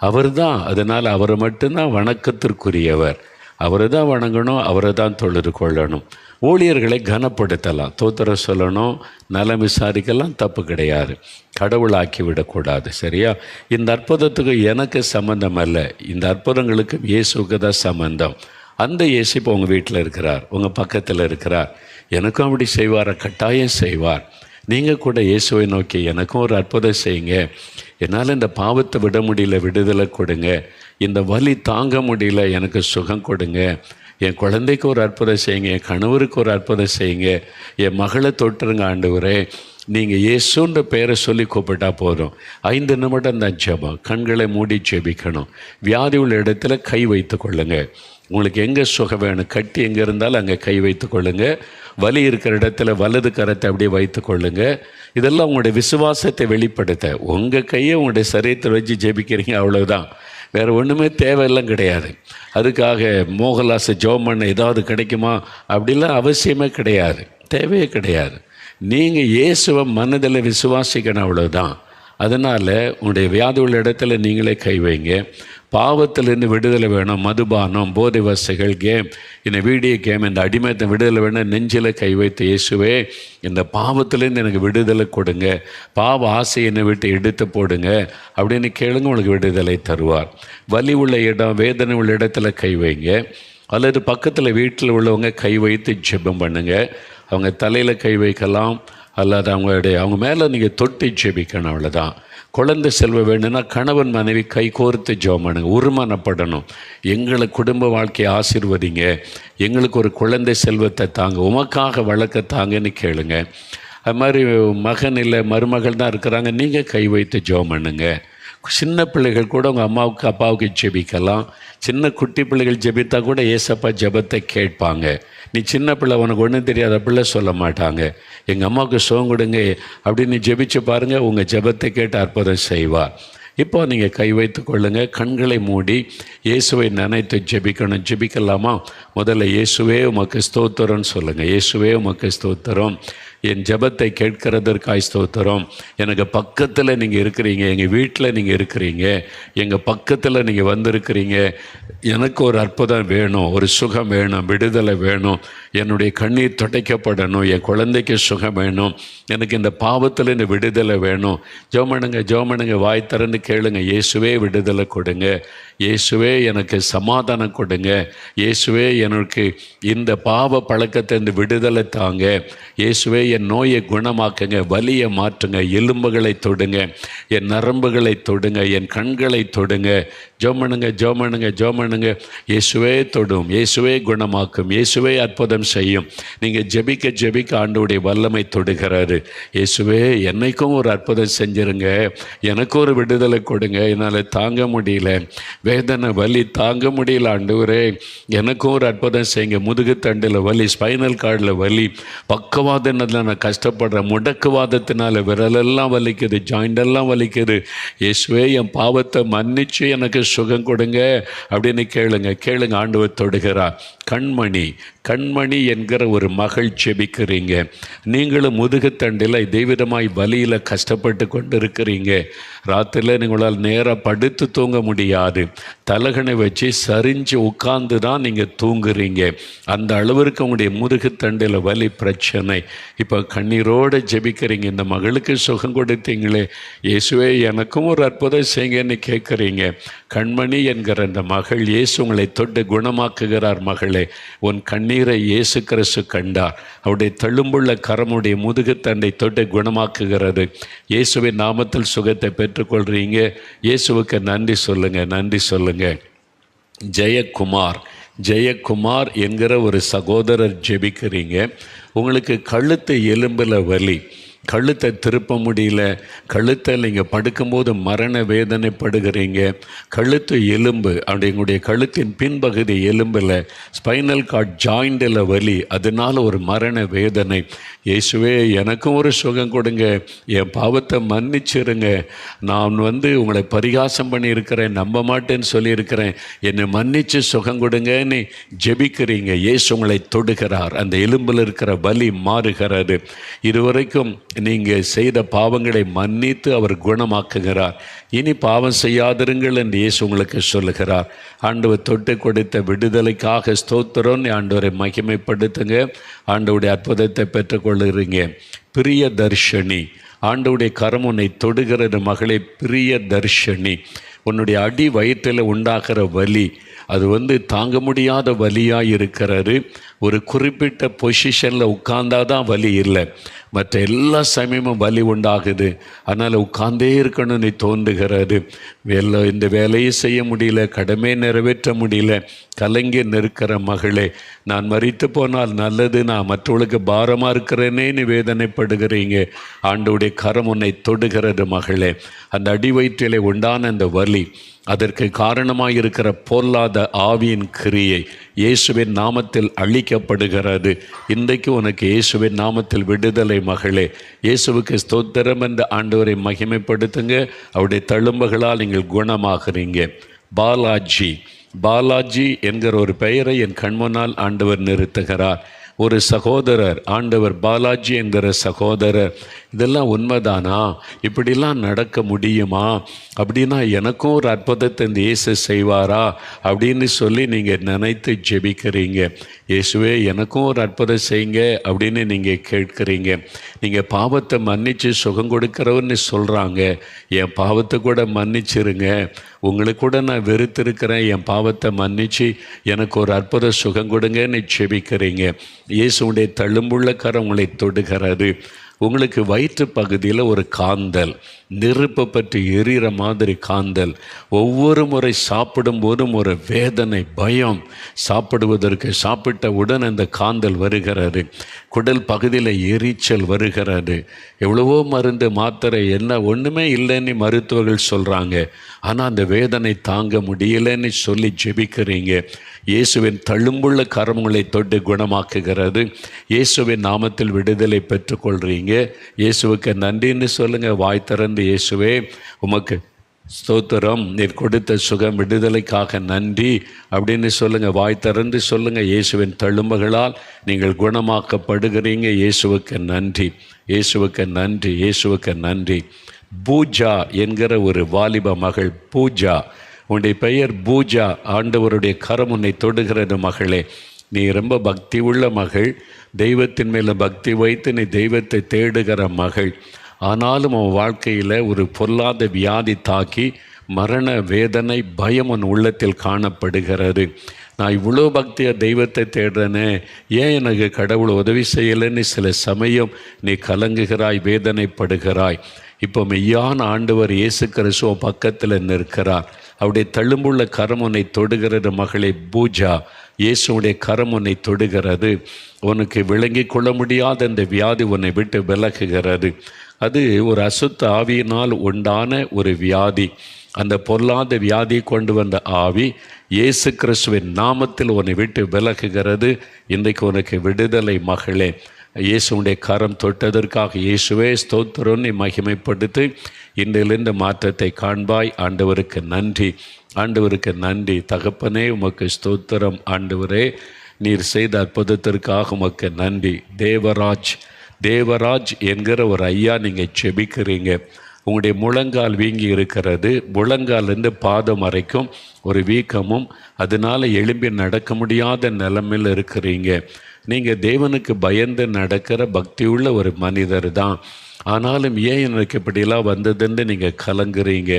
அவர் தான். அதனால் அவரை மட்டும்தான் வணக்கத்திற்குரியவர். அவரை தான் வணங்கணும், அவரை தான் தொழுது கொள்ளணும். ஊழியர்களை கனப்படுத்தலாம், தோத்திரம் சொல்லணும், நலம் விசாரிக்கலாம், தப்பு கிடையாது. கடவுளாக்கி விடக்கூடாது. சரியா? இந்த அற்புதத்துக்கு எனக்கு சம்பந்தம் அல்ல, இந்த அற்புதங்களுக்கு இயேசுக்கு தான் சம்பந்தம். அந்த இயேசு இப்போ உங்கள் வீட்டில் இருக்கிறார், உங்கள் பக்கத்தில் இருக்கிறார். எனக்கும் அப்படி செய்வார், கட்டாயம் செய்வார். நீங்கள் கூட இயேசுவை நோக்கி எனக்கும் ஒரு அற்புதம் செய்யுங்க, என்னால் இந்த பாவத்தை விட முடியல, விடுதலை கொடுங்க, இந்த வலி தாங்க முடியல, எனக்கு சுகம் கொடுங்க, என் குழந்தைக்கு ஒரு அற்புதம் செய்யுங்க, என் கணவருக்கு ஒரு அற்புதம் செய்யுங்க, என் மகளை தொட்டுருங்க ஆண்டவரே, நீங்கள் இயேசுன்ற பெயரை சொல்லி கூப்பிட்டா போதும். 5 நிமிடம் தான் ஜெபம். கண்களை மூடி ஜெபிக்கணும். வியாதி உள்ள இடத்துல கை வைத்து கொள்ளுங்க. உங்களுக்கு எங்கே சுகம் வேணும், கட்டி எங்கே இருந்தாலும் அங்கே கை வைத்து கொள்ளுங்க. வலி இருக்கிற இடத்துல வலது கரத்தை அப்படியே வைத்து கொள்ளுங்க. இதெல்லாம் உங்களுடைய விசுவாசத்தை வெளிப்படுத்த. உங்கள் கையை உங்களுடைய சரீரத்தில் வச்சு ஜெபிக்கிறீங்க, அவ்வளவுதான். வேறு ஒன்றுமே தேவையெல்லாம் கிடையாது. அதுக்காக மோகன்லாஸை ஜெபம் பண்ண ஏதாவது கிடைக்குமா அப்படிலாம் அவசியமே கிடையாது, தேவையே கிடையாது. நீங்கள் இயேசுவை மனதில் விசுவாசிக்கணும், அவ்வளோதான். அதனால் உங்களுடைய வியாதி உள்ள இடத்துல நீங்களே கை வைங்க. பாவத்திலேருந்து விடுதலை வேணும், மதுபானம், போதை வசைகள், கேம், இந்த வீடியோ கேம், இந்த அடிமையத்தை விடுதலை வேணும், நெஞ்சில் கை வைத்து இயேசுவே இந்த பாவத்திலேருந்து எனக்கு விடுதலை கொடுங்க, பாவ ஆசை என்னை விட்டு எடுத்து போடுங்க அப்படின்னு கேளுங்க, உங்களுக்கு விடுதலை தருவார். வலி உள்ள இடம், வேதனை உள்ள இடத்துல கை வைங்க. அல்லது பக்கத்தில் வீட்டில் உள்ளவங்க கை வைத்து ஜெபம் பண்ணுங்க. அவங்க தலையில் கை வைக்கலாம், அல்லது அவங்க மேலே நீங்கள் தொட்டி ஜெபிக்கணும், அவ்வளோதான். குழந்தை செல்வ வேணும்னா கணவன் மனைவி கை கோர்த்து ஜெபம் பண்ணுங்க, உருமானப்படணும். எங்களை குடும்ப வாழ்க்கையை ஆசீர்வதிங்க, எங்களுக்கு ஒரு குழந்தை செல்வத்தை தாங்க, உமக்காக வளர்க்க தாங்கன்னு கேளுங்க. அது மாதிரி மகன் இல்லை மருமகள் தான் இருக்கிறாங்க, நீங்கள் கை வைத்து ஜெபம் பண்ணுங்க. சின்ன பிள்ளைகள் கூட உங்கள் அம்மாவுக்கு அப்பாவுக்கு ஜெபிக்கலாம். சின்ன குட்டி பிள்ளைகள் ஜெபித்தா கூட ஏசப்பா ஜெபத்தை கேட்பாங்க. நீ சின்ன பிள்ளை, உனக்கு ஒன்றும் தெரியாத பிள்ளை சொல்ல மாட்டாங்க, எங்கள் அம்மாவுக்கு சுகம் கொடுங்க அப்படின்னு ஜெபிச்சு பாருங்கள், உங்கள் ஜெபத்தை கேட்டு அற்புதம் செய்வார். இப்போ நீங்கள் கை வைத்து கொள்ளுங்கள், கண்களை மூடி இயேசுவை நினைத்து ஜெபிக்கணும். ஜெபிக்கலாமா? முதல்ல இயேசுவே உமக்கு ஸ்தோத்திரம்னு சொல்லுங்கள். இயேசுவே உமக்கு ஸ்தோத்திரம், என் ஜெபத்தை கேட்கிறதற்காய் ஸ்தோத்திரம். எனக்கு பக்கத்தில் நீங்கள் இருக்கிறீங்க, எங்கள் வீட்டில் நீங்கள் இருக்கிறீங்க, எங்கள் பக்கத்தில் நீங்கள் வந்திருக்கிறீங்க. எனக்கு ஒரு அற்புதம் வேணும், ஒரு சுகம் வேணும், விடுதலை வேணும், என்னுடைய கண்ணீர் துடைக்கப்படணும், என் குழந்தைக்கு சுகம் வேணும், எனக்கு இந்த பாவத்தில் இந்த விடுதலை வேணும். ஜெபம் வாய் திறந்து கேளுங்க. இயேசுவே விடுதலை கொடுங்க, இயேசுவே எனக்கு சமாதானம் கொடுங்க, இயேசுவே எனக்கு இந்த பாவ பழக்கத்தை இந்த விடுதலை தாங்க, இயேசுவே என் நோயை குணமாக்குங்க, வலியை மாற்றுங்க, எலும்புகளை தொடுங்க, என் நரம்புகளை தொடுங்க, என் கண்களை தொடுங்க, ஜெபம் பண்ணுங்க, ஜெபம் பண்ணுங்க, ஜெபம் பண்ணுங்க. இயேசுவே தொடும், இயேசுவே குணமாக்கும், இயேசுவே அற்புதம் செய்யும். நீங்கள் ஜெபிக்க ஜெபிக்க ஆண்டவருடைய வல்லமை தொடுகிறாரு. இயேசுவே என்னைக்கும் ஒரு அற்புதம் செஞ்சிருங்க, எனக்கும் ஒரு விடுதலை கொடுங்க, என்னால் தாங்க முடியல, வேதனை வலி தாங்க முடியல ஆண்டவரே, எனக்கும் ஒரு அற்புதம் செய்யுங்க. முதுகுத்தண்டில் வலி, ஸ்பைனல் கார்டில் வலி, பக்கவாதத்தில் நான் கஷ்டப்படுறேன், முடக்குவாதத்தினால விரலெல்லாம் வலிக்குது, ஜாயிண்டெல்லாம் வலிக்குது. இயேசுவே என் பாவத்தை மன்னிச்சு எனக்கு சுகம் கொடுங்க அப்படின்னு கேளுங்க. கேளுங்க, ஆண்டவர் தொடுகிறார். கண்மணி, கண்மணி என்கிற ஒரு மகள் ஜெபிக்கிறீங்க. நீங்களும் முதுகுத்தண்டில் தெய்வீதமாய் வலியில் கஷ்டப்பட்டு கொண்டு இருக்கிறீங்க. ராத்திரியில் நீங்களால் நேராக படுத்து தூங்க முடியாது, தலகணை வச்சு சரிஞ்சு உட்கார்ந்து தான் நீங்கள் தூங்குறீங்க. அந்த அளவிற்கு உங்களுடைய முதுகுத்தண்டில் வலி பிரச்சனை. இப்போ கண்ணீரோடு ஜெபிக்கிறீங்க. இந்த மகளுக்கு சுகம் கொடுத்தீங்களே, இயேசுவே எனக்கும் ஒரு அற்புதம் செய்யுங்கன்னு கேட்குறீங்க. கண்மணி என்கிற அந்த மகள், இயேசு உங்களை தொட்டு குணமாக்குகிறார். மகளே, உன் கண்ணீரை இயேசு கிறிஸ்து கண்டார். அவருடைய தழும்புள்ள கரமுடைய முதுகுத்தண்டை தொட்டு குணமாக்குகிறது. இயேசுவின் நாமத்தில் சுகத்தை பெற்றுக்கொள்கிறீங்க. இயேசுவுக்கு நன்றி சொல்லுங்க, நன்றி சொல்லுங்க. ஜெயக்குமார், ஜெயக்குமார் என்கிற ஒரு சகோதரர் ஜெபிக்கிறீங்க. உங்களுக்கு கழுத்து எலும்பில் வலி, கழுத்தை திருப்ப முடியல, கழுத்தை நீங்கள் படுக்கும்போது மரண வேதனைப்படுகிறீங்க. கழுத்து எலும்பு, அப்படிங்களுடைய கழுத்தின் பின்பகுதி எலும்பில் ஸ்பைனல் கார்ட் ஜாயிண்டில் வலி, அதனால் ஒரு மரண வேதனை. இயேசுவே எனக்கும் ஒரு சுகம் கொடுங்க, என் பாவத்தை மன்னிச்சிருங்க, நான் உங்களை பரிகாசம் பண்ணியிருக்கிறேன், நம்ப மாட்டேன்னு சொல்லியிருக்கிறேன், என்னை மன்னித்து சுகம் கொடுங்கன்னு ஜெபிக்கிறீங்க. இயேசு உங்களை தொடுகிறார். அந்த எலும்பில் இருக்கிற வலி மாறுகிறது. இதுவரைக்கும் நீங்கள் செய்த பாவங்களை மன்னித்து அவர் குணமாக்குகிறார். இனி பாவம் செய்யாதிருங்கள் என்று இயேசு உங்களுக்கு சொல்லுகிறார். ஆண்டவர் தொட்டு கொடுத்த விடுதலைக்காக ஸ்தோத்திரம். ஆண்டவரை மகிமைப்படுத்துங்க. ஆண்டவருடைய அற்புதத்தை பெற்றுக்கொள்ளுறீங்க. பிரிய தர்ஷினி, ஆண்டவருடைய கரம் உன்னை தொடுகிறது மகளே. பிரிய தர்ஷினி, உன்னுடைய அடி வயிற்றில் உண்டாகிற வலி, அது தாங்க முடியாத வலியாக இருக்கிறது. ஒரு குறிப்பிட்ட பொசிஷனில் உட்கார்ந்தாதான் வலி இல்லை, மற்ற எல்லா சமயமும் வலி உண்டாகுது. அதனால் உட்கார்ந்தே இருக்கணும்னு தோன்றுகிறது. இந்த வேலையை செய்ய முடியல, கடமை நிறைவேற்ற முடியல, கலங்கி நிற்கிற மகளே, நான் மரித்து போனால் நல்லது, நான் மற்றவர்களுக்கு பாரமாக இருக்கிறேனேன்னு வேதனைப்படுகிறீங்க. ஆண்டவருடைய கரம் உன்னை தொடுகிறது மகளே. அந்த அடி வயிற்றிலே உண்டான அந்த வலி, அதற்கு காரணமாக இருக்கிற பொல்லாத ஆவியின் கிரியை இயேசுவின் நாமத்தில் அழிக்கப்படுகிறது. இன்றைக்கு உனக்கு இயேசுவின் நாமத்தில் விடுதலை மகளே. இயேசுவுக்கு ஸ்தோத்திரம் என்று ஆண்டவரை மகிமைப்படுத்துங்க. அவருடைய தழும்புகளால் நீங்கள் குணமாகிறீங்க. பாலாஜி, பாலாஜி என்கிற ஒரு பெயரை என் கண்முன்னால் ஆண்டவர் நிறுத்துகிறார். ஒரு சகோதரர், ஆண்டவர் பாலாஜி என்கிற சகோதரர், இதெல்லாம் உண்மைதானா? இப்படிலாம் நடக்க முடியுமா? அப்படின்னா எனக்கும் ஒரு அற்புதத்தை இந்த இயேசு செய்வாரா அப்படின்னு சொல்லி நீங்கள் நினைத்து ஜெபிக்கிறீங்க. இயேசுவே எனக்கும் ஒரு அற்புதம் செய்யுங்க அப்படின்னு நீங்கள் கேட்குறீங்க. நீங்கள் பாவத்தை மன்னித்து சுகம் கொடுக்குறவன்னு சொல்கிறாங்க. என் பாவத்தை கூட மன்னிச்சிருங்க, உங்களுக்கு கூட நான் வெறுத்திருக்கிறேன், என் பாவத்தை மன்னித்து எனக்கு ஒரு அற்புத சுகம் கொடுங்கன்னு ஜெபிக்கிறீங்க. இயேசுடைய தழும்புள்ள கரம் உங்களை தொடுகிறது. உங்களுக்கு வயிற்று பகுதியில் ஒரு காந்தல், நெருப்பை பற்றி எரிகிற மாதிரி காந்தல், ஒவ்வொரு முறை சாப்பிடும்போதும் ஒரு வேதனை, பயம், சாப்பிட்ட உடன் அந்த காந்தல் வருகிறது. குடல் பகுதியில் எரிச்சல் வருகிறது. எவ்வளவோ மருந்து மாத்திரை என்ன ஒன்றுமே இல்லைன்னு மருத்துவர்கள் சொல்கிறாங்க. ஆனால் அந்த வேதனை தாங்க முடியலைன்னு சொல்லி ஜெபிக்கிறீங்க. இயேசுவின் தழும்புள்ள கரங்களை தொட்டு குணமாக்குகிறது. இயேசுவின் நாமத்தில் விடுதலை பெற்றுக்கொள்கிறீங்க. இயேசுவுக்கு நன்றின்னு சொல்லுங்கள். வாய் திறந்து இயேசுவே உமக்கு ஸ்தோத்திரம், நீர் கொடுத்த சுகம் விடுதலைக்காக நன்றி அப்படின்னு சொல்லுங்கள். வாய் திறந்து சொல்லுங்கள். இயேசுவின் தழும்புகளால் நீங்கள் குணமாக்கப்படுகிறீங்க. இயேசுவுக்கு நன்றி, இயேசுவுக்கு நன்றி, இயேசுவுக்கு நன்றி. பூஜா என்கிற ஒரு வாலிப மகள், பூஜா, உன்னுடைய பெயர் பூஜா. ஆண்டவருடைய கரம் உன்னை தொடுகிறது மகளே. நீ ரொம்ப பக்தி உள்ள மகள், தெய்வத்தின் மேலே பக்தி வைத்து நீ தெய்வத்தை தேடுகிற மகள். ஆனாலும் உன் வாழ்க்கையில் ஒரு பொல்லாத வியாதி தாக்கி மரண வேதனை, பயம் உன் உள்ளத்தில் காணப்படுகிறது. நான் இவ்வளோ பக்தியாக தெய்வத்தை தேடுறேனே, ஏன் எனக்கு கடவுள் உதவி செய்யலைன்னு சில சமயம் நீ கலங்குகிறாய், வேதனைப்படுகிறாய். இப்போ மெய்யான ஆண்டவர் இயேசு கிறிஸ்து பக்கத்தில் நிற்கிறார். அவருடைய தழும்புள்ள கரம் உன்னை தொடுகிறது மகளே பூஜா. இயேசுடைய கரம் உன்னை தொடுகிறது. உனக்கு விளங்கி கொள்ள முடியாத அந்த வியாதி உன்னை விட்டு விலகுகிறது. அது ஒரு அசுத்த ஆவியினால் உண்டான ஒரு வியாதி. அந்த பொல்லாத வியாதியை கொண்டு வந்த ஆவி இயேசு கிறிஸ்துவின் நாமத்தில் உன்னை விட்டு விலகுகிறது. இன்றைக்கு உனக்கு விடுதலை மகளே. இயேசுடைய கரம் தொட்டதற்காக இயேசுவே ஸ்தோத்திரம். நீ மகிமைப்படுத்தி இன்றிலிருந்து மாற்றத்தை காண்பாய். ஆண்டவருக்கு நன்றி, ஆண்டவருக்கு நன்றி. தகப்பனே உமக்கு ஸ்தோத்திரம். ஆண்டவரே, நீர் செய்த அற்புதத்திற்காக உமக்கு நன்றி. தேவராஜ் என்கிற ஒரு ஐயா, நீங்கள் செபிக்கிறீங்க. உங்களுடைய முழங்கால் வீங்கி இருக்கிறது. முழங்காலிருந்து பாதம் வரைக்கும் ஒரு வீக்கமும், அதனால் எழும்பி நடக்க முடியாத நிலைமையில் இருக்கிறீங்க. நீங்கள் தேவனுக்கு பயந்து நடக்கிற பக்தியுள்ள ஒரு மனிதர் தான். ஆனாலும் ஏன் எனக்கு இப்படிலாம் வந்ததுன்னு நீங்கள் கலங்குறீங்க.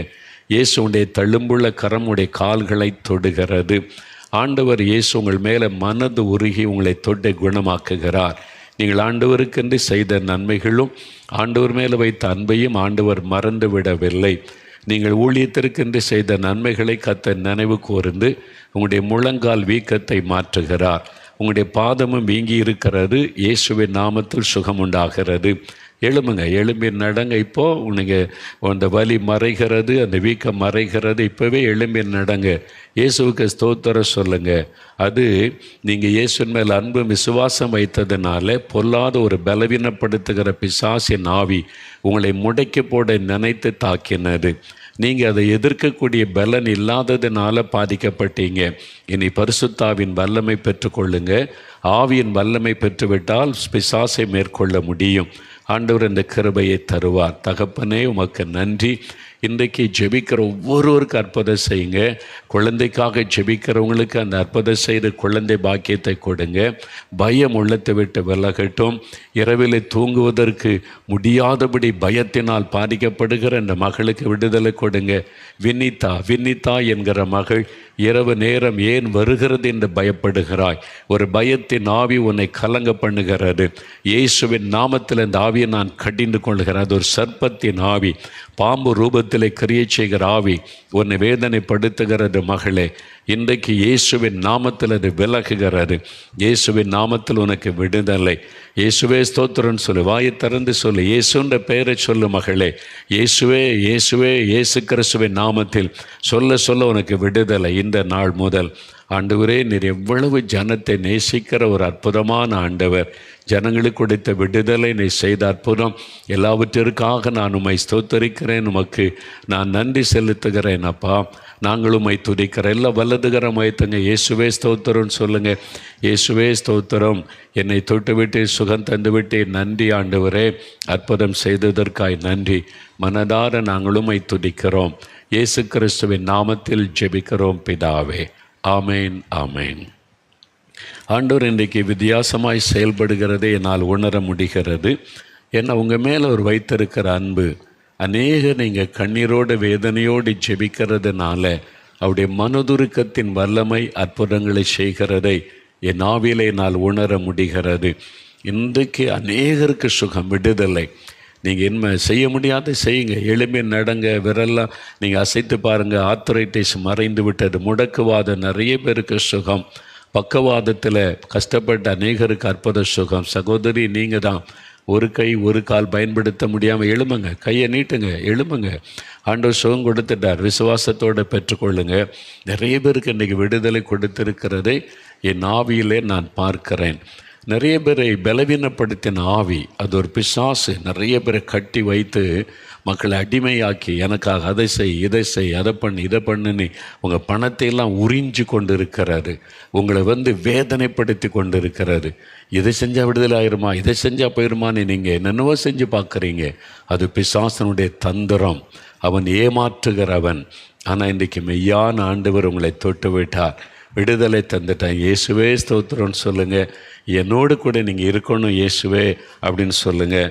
இயேசுடைய தழும்புள்ள கரமுடைய கால்களை தொடுகிறது. ஆண்டவர் இயேசு உங்கள் மேலே மனது உருகி உங்களை தொட்டை குணமாக்குகிறார். நீங்கள் ஆண்டவருக்கென்று செய்த நன்மைகளும் ஆண்டவர் மேலே வைத்த அன்பையும் ஆண்டவர் மறந்து விடவில்லை. நீங்கள் ஊழியத்திற்கென்று செய்த நன்மைகளை கர்த்தர் நினைவு கூர்ந்து உங்களுடைய முழங்கால் வீக்கத்தை மாற்றுகிறார். உங்களுடைய பாதமும் வீங்கி இருக்கிறது. இயேசுவின் நாமத்தில் சுகம் உண்டாகிறது. எழும்புங்க, எழும்பி நடங்க. இப்போது நீங்கள் அந்த வலி மறைகிறது, அந்த வீக்கம் மறைகிறது. இப்போவே எழும்பி நடங்க. இயேசுவுக்கு ஸ்தோத்திரம் சொல்லுங்கள். அது நீங்கள் இயேசுவின் மேல் அன்பு விசுவாசம் வைத்ததுனால பொல்லாத ஒரு பலவீனப்படுத்துகிற பிசாசின் ஆவி உங்களை முடக்கி போட நினைத்து தாக்கினது. நீங்கள் அதை எதிர்க்கக்கூடிய பலன் இல்லாததுனால பாதிக்கப்பட்டீங்க. இனி பரிசுத்தாவின் வல்லமை பெற்றுக்கொள்ளுங்க. ஆவியின் வல்லமை பெற்றுவிட்டால் பிசாசை மேற்கொள்ள முடியும். ஆண்டவர் இந்த கிருபையை தருவார். தகப்பனே உமக்கு நன்றி. இன்றைக்கு ஜெபிக்கிற ஒவ்வொருவருக்கு அற்புதம் செய்யுங்க. குழந்தைக்காக ஜெபிக்கிறவங்களுக்கு அந்த அற்புதம் செய்து குழந்தை பாக்கியத்தை கொடுங்க. பயம் உள்ளத்தை விட்டு விலகட்டும். இரவில் தூங்குவதற்கு முடியாதபடி பயத்தினால் பாதிக்கப்படுகிற இந்த மகளுக்கு விடுதலை கொடுங்க. வினிதா என்கிற மகள் இரவு நேரம் ஏன் வருகிறது என்று பயப்படுகிறாய். ஒரு பயத்தின் ஆவி உன்னை கலங்க பண்ணுகிறது. இயேசுவின் நாமத்தில் இந்த ஆவியை நான் கடிந்து கொள்கிறேன். அது ஒரு சர்ப்பத்தின் ஆவி, பாம்பு ரூபத்திலே கிரியை செய்கிற ஆவி உன்னை வேதனைப்படுத்துகிறது மகளே. இன்றைக்கு இயேசுவின் நாமத்தில் அது விலகுகிறது. இயேசுவின் நாமத்தில் உனக்கு விடுதலை. இயேசுவே ஸ்தோத்திரன்னு சொல்லு. வாயை திறந்து சொல்லு. இயேசுன்ற பெயரை சொல்லு மகளே. இயேசுவே இயேசுவே இயேசு கிறிஸ்துவின் நாமத்தில் சொல்ல உனக்கு விடுதலை. இந்த நாள் முதல் ஆண்டவரே, நீர் எவ்வளவு ஜனத்தை நேசிக்கிற ஒரு அற்புதமான ஆண்டவர். ஜனங்களுக்கு கொடுத்த விடுதலை நீ செய்த அற்புதம் எல்லாவற்றிற்காக நான் உம்மை ஸ்தோத்தரிக்கிறேன். உமக்கு நான் நன்றி செலுத்துகிறேன் அப்பா. நாங்களும் உம்மை துதிக்கிறேன். எல்லாம் வலதுகரம் வைத்துங்க. இயேசுவே ஸ்தோத்திரம்னு சொல்லுங்கள். இயேசுவே ஸ்தோத்திரம். என்னை தொட்டுவிட்டு சுகம் தந்துவிட்டு நன்றி ஆண்டவரே. அற்புதம் செய்ததற்காய் நன்றி. மனதார நாங்களும் உம்மை துதிக்கிறோம். இயேசு கிறிஸ்துவின் நாமத்தில் ஜெபிக்கிறோம் பிதாவே. ஆமேன், ஆமேன். ஆண்டவர் இன்றைக்கு வித்தியாசமாய் செயல்படுகிறதை என்னால் உணர முடிகிறது. ஏன்னா உங்கள் மேலே அவர் வைத்திருக்கிற அன்பு. நீங்கள் கண்ணீரோடு வேதனையோடு ஜெபிக்கிறதுனால அவருடைய மனதுருக்கத்தின் வல்லமை அற்புதங்களை செய்கிறதை என் ஆவியிலே என்னால் உணர முடிகிறது. இன்றைக்கு அநேகருக்கு சுகம், விடுதலை. நீங்கள் என்ன செய்ய முடியாத செய்யுங்க. எளிமை நடங்க. விரலாம் நீங்கள் அசைத்து பாருங்கள். ஆர்த்தரைட்டிஸ் மறைந்து விட்டது. முடக்குவாதம் நிறைய பேருக்கு சுகம். பக்கவாதத்தில் கஷ்டப்பட்ட அநேகருக்கு அற்புத சுகம். சகோதரி, நீங்கள் தான் ஒரு கை ஒரு கால் பயன்படுத்த முடியாமல் எழும்புங்க. கையை நீட்டுங்க, எழும்புங்க. ஆண்டவர் சுகம் கொடுத்துட்டார். விசுவாசத்தோடு பெற்றுக்கொள்ளுங்க. நிறைய பேருக்கு இன்றைக்கி விடுதலை கொடுத்திருக்கிறதை என் ஆவியிலே நான் பார்க்கிறேன். நிறைய பேரை பலவீனப்படுத்தின ஆவி, அது ஒரு பிசாசு. நிறைய பேரை கட்டி வைத்து மக்களை அடிமையாக்கி எனக்காக அதை செய், இதை செய், அதை பண்ணு, இதை பண்ணுன்னு உங்கள் பணத்தை எல்லாம் உறிஞ்சு கொண்டு இருக்கிறாரு. உங்களை வேதனைப்படுத்தி கொண்டு இருக்கிறாரு. இதை செஞ்சால் விடுதலை ஆயிருமா, இதை செஞ்சால் போயிருமான்னு நீங்கள் என்னென்னவோ செஞ்சு பார்க்குறீங்க. அது பிசாசனுடைய தந்திரம். அவன் ஏமாற்றுகிறவன். ஆனால் இன்றைக்கு மெய்யான ஆண்டவர் உங்களை தொட்டு விட்டார். விடுதலை தந்துட்டான். இயேசுவே ஸ்தோத்திரம்னு சொல்லுங்கள். என்னோடு கூட நீங்கள் இருக்கணும் இயேசுவே அப்படின்னு சொல்லுங்கள்.